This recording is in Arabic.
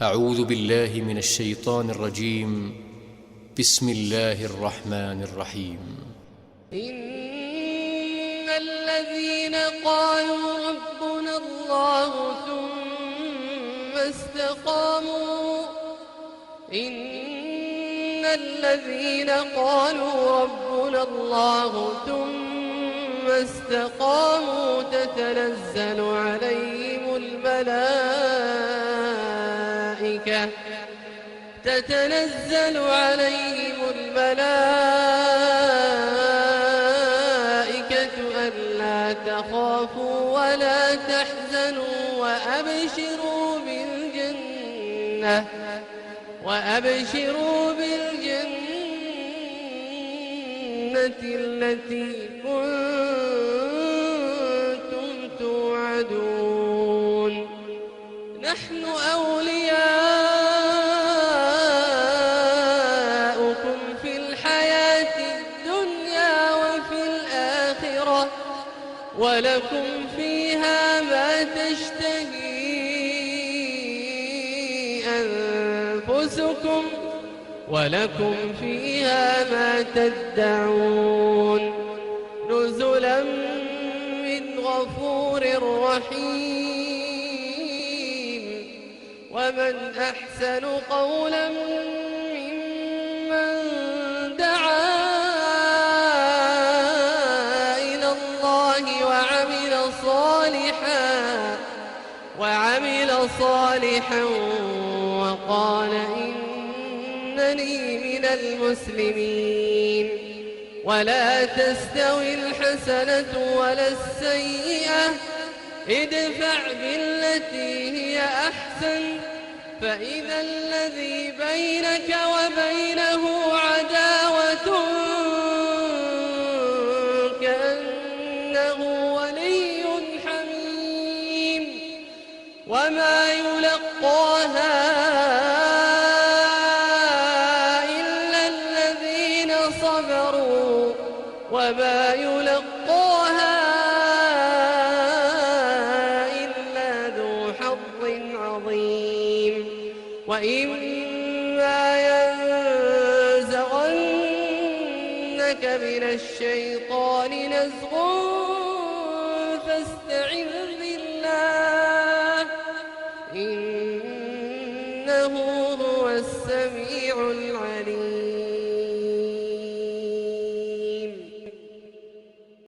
أعوذ بالله من الشيطان الرجيم. بسم الله الرحمن الرحيم. إن الذين قالوا ربنا الله ثم استقاموا تتنزل عليهم الملائكة ألا تخافوا ولا تحزنوا وأبشروا بالجنة التي كنتم توعدون. نحن أولياؤكم في الحياة الدنيا وفي الآخرة ولكم فيها ما تشتهي أنفسكم ولكم فيها ما تدعون. نزلا من غفور رحيم. ومن أحسن قولا ممن دعا إلى الله وعمل صالحا وقال إنني من المسلمين. ولا تستوي الحسنة ولا السيئة، ادفع بالتي هي أحسن فإذا الذي بينك وبينه عداوة كأنه ولي حميم. وما يلقاها إلا الذين صبروا وما يلقاها إلا ذو حظ عظيم. وإما ينزغنك من الشيطان نزغ فاستعذ بالله